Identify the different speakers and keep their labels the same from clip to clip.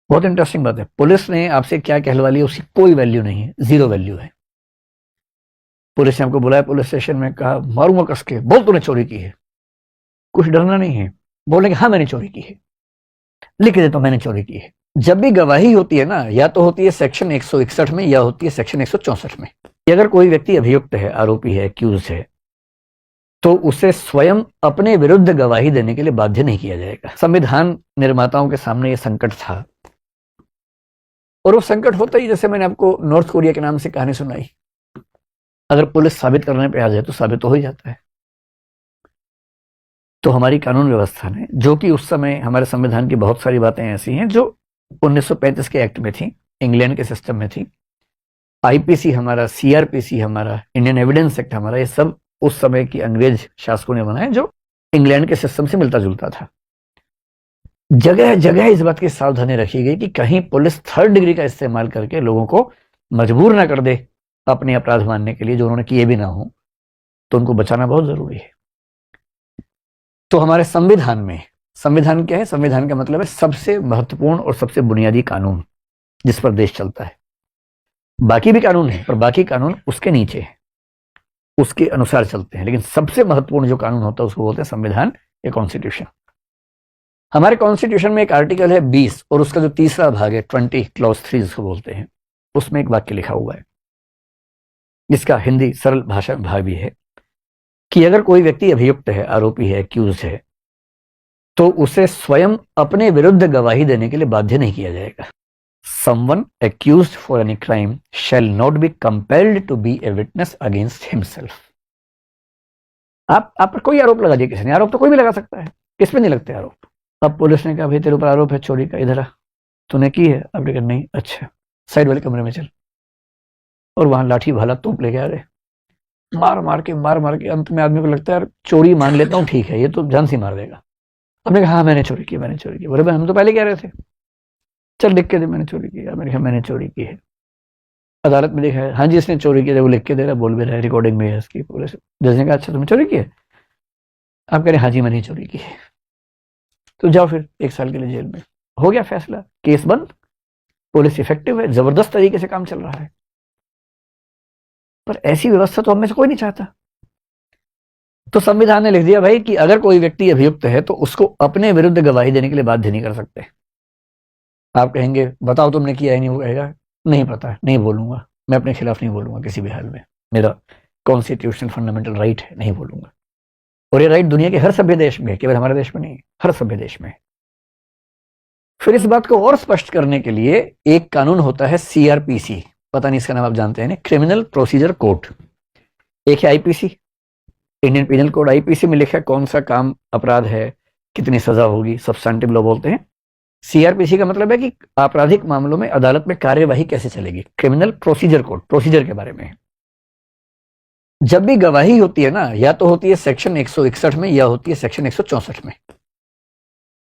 Speaker 1: बहुत इंटरेस्टिंग बात है। पुलिस ने आपसे क्या कहलवा लिया, उसकी कोई वैल्यू नहीं है, जीरो वैल्यू है। पुलिस ने आपको बुलाया पुलिस स्टेशन में, कहा मारूंगा कस के, बोल तूने चोरी की है। कुछ डरना नहीं है, बोलेंगे हाँ मैंने चोरी की है, लिख दे तो मैंने चोरी की है। जब भी गवाही होती है ना, या तो होती है सेक्शन 161 में या होती है सेक्शन 164 में। कि अगर कोई व्यक्ति अभियुक्त है, आरोपी है, एक्यूज है, तो उसे स्वयं अपने विरुद्ध गवाही देने के लिए बाध्य नहीं किया जाएगा। संविधान निर्माताओं के सामने यह संकट था, और वो संकट होता ही, जैसे मैंने आपको नॉर्थ कोरिया के नाम से कहानी सुनाई, अगर पुलिस साबित करने पे आ जाए तो साबित तो हो ही जाता है। तो हमारी कानून व्यवस्था ने, जो कि उस समय हमारे संविधान की बहुत सारी बातें ऐसी हैं जो 1935 के एक्ट में थी, इंग्लैंड के सिस्टम में थी, आईपीसी हमारा, सीआरपीसी हमारा, इंडियन एविडेंस एक्ट हमारा, ये सब उस समय की अंग्रेज शासकों ने बनाए, जो इंग्लैंड के सिस्टम से मिलता जुलता था। जगह जगह इस बात की सावधानी रखी गई कि कहीं पुलिस थर्ड डिग्री का इस्तेमाल करके लोगों को मजबूर ना कर दे अपने अपराध मानने के लिए, जो उन्होंने किए भी ना हो, तो उनको बचाना बहुत जरूरी है। तो हमारे संविधान में, संविधान क्या है? संविधान का मतलब है सबसे महत्वपूर्ण और सबसे बुनियादी कानून जिस पर देश चलता है। बाकी भी कानून है, पर बाकी कानून उसके नीचे है, उसके अनुसार चलते हैं, लेकिन सबसे महत्वपूर्ण जो कानून होता है उसको बोलते हैं संविधान या कॉन्स्टिट्यूशन। हमारे कॉन्स्टिट्यूशन में एक आर्टिकल है 20, और उसका जो तीसरा भाग है 20, क्लॉज 3 जिसको बोलते हैं, उसमें एक वाक्य लिखा हुआ है, जिसका हिंदी सरल भाषा में भाव भी है कि अगर कोई व्यक्ति अभियुक्त है, आरोपी है, एक्यूज है, तो उसे स्वयं अपने विरुद्ध गवाही देने के लिए बाध्य नहीं किया जाएगा। Someone accused for any crime shall not be compelled to be a witness against himself. आप पर कोई आरोप लगा दिया किसी ने, आरोप तो कोई भी लगा सकता है, किस पे नहीं लगते आरोप। अब पुलिस ने कहा भाई तेरे ऊपर आरोप है चोरी का, इधर आ, तूने की है? आपने कहा नहीं। अच्छा, साइड वाले कमरे में चल। और वहां लाठी भाला तोप लेके आ रहे, मार मार के अंत में आदमी को लगता है यार चोरी मान लेता हूँ, ठीक है, ये तो जान से मार देगा। आपने कहा हाँ मैंने चोरी की, मैंने चोरी की। बोले भाई हम तो पहले कह रहे थे, चल लिख के दे मैंने चोरी की। मैंने कहा मैंने चोरी की है। अदालत में देखा है, हाँ जी इसने चोरी की है, वो लिख के दे रहा, बोल भी रहा है, रिकॉर्डिंग में है इसकी। पुलिस जज ने कहा अच्छा तुमने चोरी की है? आप कह रहे हाँ जी मैंने चोरी की है, तो जाओ फिर 1 साल के लिए जेल में। हो गया फैसला, केस बंद, पुलिस इफेक्टिव है, जबरदस्त तरीके से काम चल रहा है। पर ऐसी व्यवस्था तो हम में से कोई नहीं चाहता। तो संविधान ने लिख दिया भाई कि अगर कोई व्यक्ति अभियुक्त है तो उसको अपने विरुद्ध गवाही देने के लिए बाध्य नहीं कर सकते। आप कहेंगे बताओ तुमने किया है? नहीं, वो कहेगा नहीं पता, नहीं बोलूंगा, मैं अपने खिलाफ नहीं बोलूंगा किसी भी हाल में, मेरा कॉन्स्टिट्यूशनल फंडामेंटल राइट है, नहीं बोलूंगा। और ये राइट दुनिया के हर सभ्य देश में है, केवल हमारे देश में नहीं, हर सभ्य देश में है। फिर इस बात को और स्पष्ट करने के लिए एक कानून होता है सीआरपीसी, पता नहीं इसका नाम आप जानते हैं, क्रिमिनल प्रोसीजर कोड। एक है IPC, Indian penal code. IPC में लिखा है कौन सा काम अपराध है, कितनी सजा होगी, सब्सटेंटिव लॉ बोलते हैं। सीआरपीसी का मतलब है कि आपराधिक मामलों में अदालत में कार्यवाही कैसे चलेगी। क्रिमिनल प्रोसीजर कोड प्रोसीजर के बारे में। जब भी गवाही होती है ना, या तो होती है सेक्शन 161 में या होती है सेक्शन 164 में।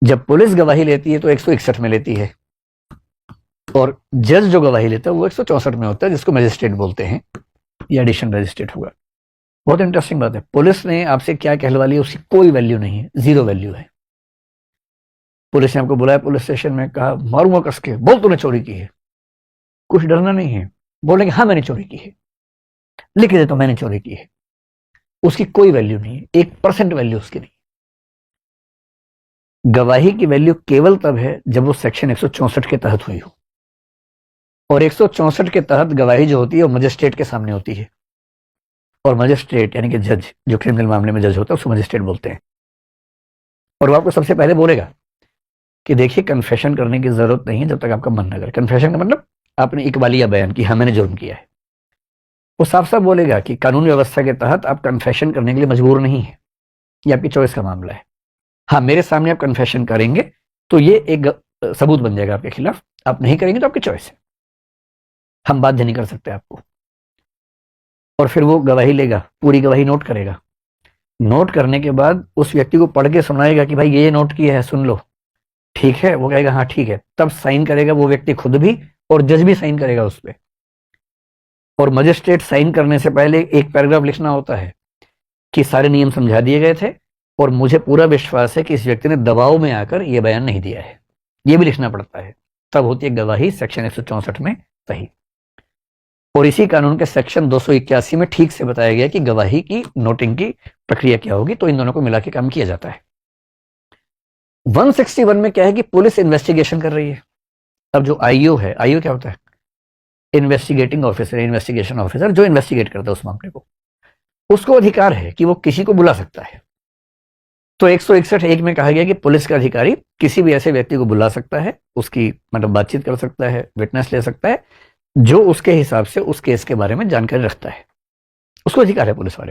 Speaker 1: जब पुलिस गवाही लेती है तो 161 में लेती है, और जज जो गवाही लेता है वो 164 में होता है, जिसको मजिस्ट्रेट बोलते हैं, या एडिशनल मजिस्ट्रेट होगा। बहुत इंटरेस्टिंग बात है। पुलिस ने आपसे क्या कहलवा लिया, उसकी कोई वैल्यू नहीं है, जीरो वैल्यू है। पुलिस ने आपको बुलाया पुलिस स्टेशन में, कहा मारूंगा कस के, बोल तूने चोरी की है। कुछ डरना नहीं है, बोलेंगे हाँ मैंने चोरी की है, लिख दे तो मैंने चोरी की है। उसकी कोई वैल्यू नहीं है, 1% वैल्यू उसकी नहीं। गवाही की वैल्यू केवल तब है जब वो सेक्शन 164 के तहत हुई हो, और 164 के तहत गवाही जो होती है वो मजिस्ट्रेट के सामने होती है, और मजिस्ट्रेट यानी कि जज, जो क्रिमिनल मामले में जज होता है उसको मजिस्ट्रेट बोलते हैं। और वो आपको सबसे पहले बोलेगा कि देखिए कन्फेशन करने की जरूरत नहीं है जब तक आपका मन न करे। कन्फेशन का मतलब आपने इकबालिया बयान की, हाँ मैंने जुर्म किया है। वो साफ साफ बोलेगा कि कानून व्यवस्था के तहत आप कन्फेशन करने के लिए मजबूर नहीं है, ये आपकी चॉइस का मामला है। हाँ मेरे सामने आप कन्फेशन करेंगे तो ये एक सबूत बन जाएगा आपके खिलाफ, आप नहीं करेंगे तो आपकी चॉइस है, हम बाध्य नहीं कर सकते आपको। और फिर वो गवाही लेगा, पूरी गवाही नोट करेगा। नोट करने के बाद उस व्यक्ति को पढ़ के सुनाएगा कि भाई ये नोट किया है, सुन लो, ठीक है? वो कहेगा हाँ ठीक है, तब साइन करेगा वो व्यक्ति खुद भी, और जज भी साइन करेगा उस पर। और मजिस्ट्रेट साइन करने से पहले एक पैराग्राफ लिखना होता है कि सारे नियम समझा दिए गए थे और मुझे पूरा विश्वास है कि इस व्यक्ति ने दबाव में आकर यह बयान नहीं दिया है, यह भी लिखना पड़ता है। तब होती है गवाही सेक्शन 164 में सही। और इसी कानून के सेक्शन 281 में ठीक से बताया गया कि गवाही की नोटिंग की प्रक्रिया क्या होगी, तो इन दोनों को मिला के काम किया जाता है। 161 में क्या है कि पुलिस इन्वेस्टिगेशन कर रही है। अब जो आईओ है, आईओ क्या होता है? इन्वेस्टिगेटिंग ऑफिसर, इन्वेस्टिगेशन ऑफिसर, जो इन्वेस्टिगेट करता है उस मामले को, उसको अधिकार है कि वो किसी को बुला सकता है। तो 161(1) में कहा गया कि पुलिस का अधिकारी किसी भी ऐसे व्यक्ति को बुला सकता है, उसकी मतलब बातचीत कर सकता है, विटनेस ले सकता है, जो उसके हिसाब से उस केस के बारे में जानकारी रखता है। उसको अधिकार है पुलिस वाले